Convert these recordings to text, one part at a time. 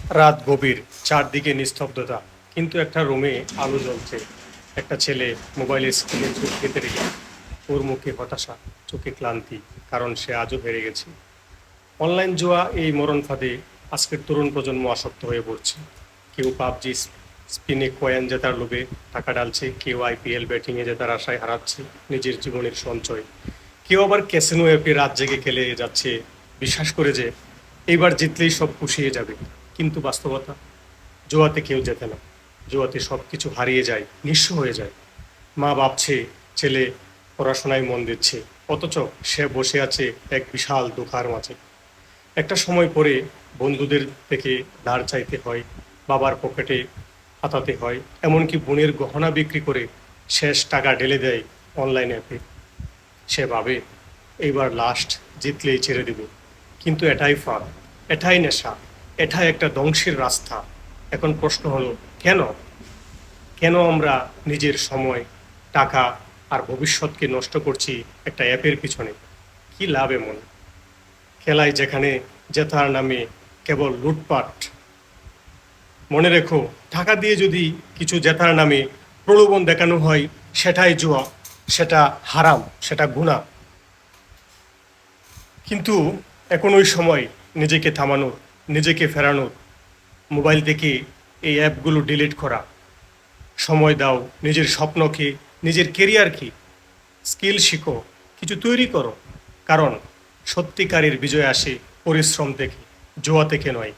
রাত গভীর, চারদিকে নিস্তব্ধতা, কিন্তু একটা রুমে আলো জ্বলছে। একটা ছেলে মোবাইলের স্ক্রিনে চোখ গেঁথে রেখে, ওর মুখে হতাশা, চোখে ক্লান্তি, কারণ সে আজও হেরে গেছে। অনলাইন জুয়া এই মরণ ফাঁদে আজকের তরুণ প্রজন্ম আসক্ত হয়ে পড়ছে। কেউ পাবজি স্পিনে কয়েন জেতার লোভে টাকা ডালছে, কেউ আইপিএল ব্যাটিংয়ে জেতার আশায় হারাচ্ছে নিজের জীবনের সঞ্চয়, কেউ আবার ক্যাসিনো অ্যাপে রাত জেগে খেলে যাচ্ছে বিশ্বাস করে যে এইবার জিতলেই সব পুষিয়ে যাবে। কিন্তু বাস্তবতা, জুয়াতে কেউ জেতে না। জুয়াতে সব কিছু হারিয়ে যায়, নিঃস্ব হয়ে যায়। মা ভাবছে ছেলে পড়াশোনায় মন দিচ্ছে, অথচ সে বসে আছে এক বিশাল দুঃখার মাঝে। একটা সময় পরে বন্ধুদের থেকে ধার চাইতে হয়, বাবার পকেটে হাতাতে হয়, এমনকি বোনের গহনা বিক্রি করে শেষ টাকা ঢেলে দেয় অনলাইন অ্যাপে। সে ভাবে এইবার লাস্ট, জিতলেই ছেড়ে দেবে। কিন্তু এটাই ফাঁদ, এটাই নেশা, এটাই একটা ধ্বংসের রাস্তা। এখন প্রশ্ন হলো, কেন কেন আমরা নিজের সময়, টাকা আর ভবিষ্যৎকে নষ্ট করছি একটা অ্যাপের পিছনে? কি লাভ এমন খেলায় যেখানে জেতার নামে কেবল লুটপাট? মনে রেখো, টাকা দিয়ে যদি কিছু জেতার নামে প্রলোভন দেখানো হয়, সেটাই জুয়া, সেটা হারাম, সেটা গুনাহ। কিন্তু এখন ওই সময় নিজেকে থামানোর, নিজেকে ফেরানোর, মোবাইল থেকে এই অ্যাপগুলো ডিলিট করা। সময় দাও নিজের স্বপ্নকে, নিজের কেরিয়ারকে, স্কিল শিখো, কিছু তৈরি করো। কারণ সত্যিকারের বিজয় আসে পরিশ্রম থেকে, জুয়া থেকে নয়।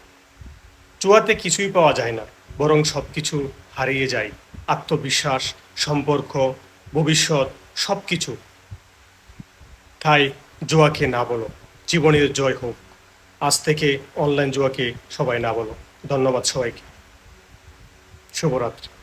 জুয়াতে কিছুই পাওয়া যায় না, বরং সব কিছু হারিয়ে যায়। আত্মবিশ্বাস, সম্পর্ক, ভবিষ্যৎ, সব কিছু। তাই জুয়াকে না বলো, জীবনের জয় হোক। আজ থেকে অনলাইন জুয়াকে সবাই না বলো। ধন্যবাদ সবাইকে। শুভরাত্রি।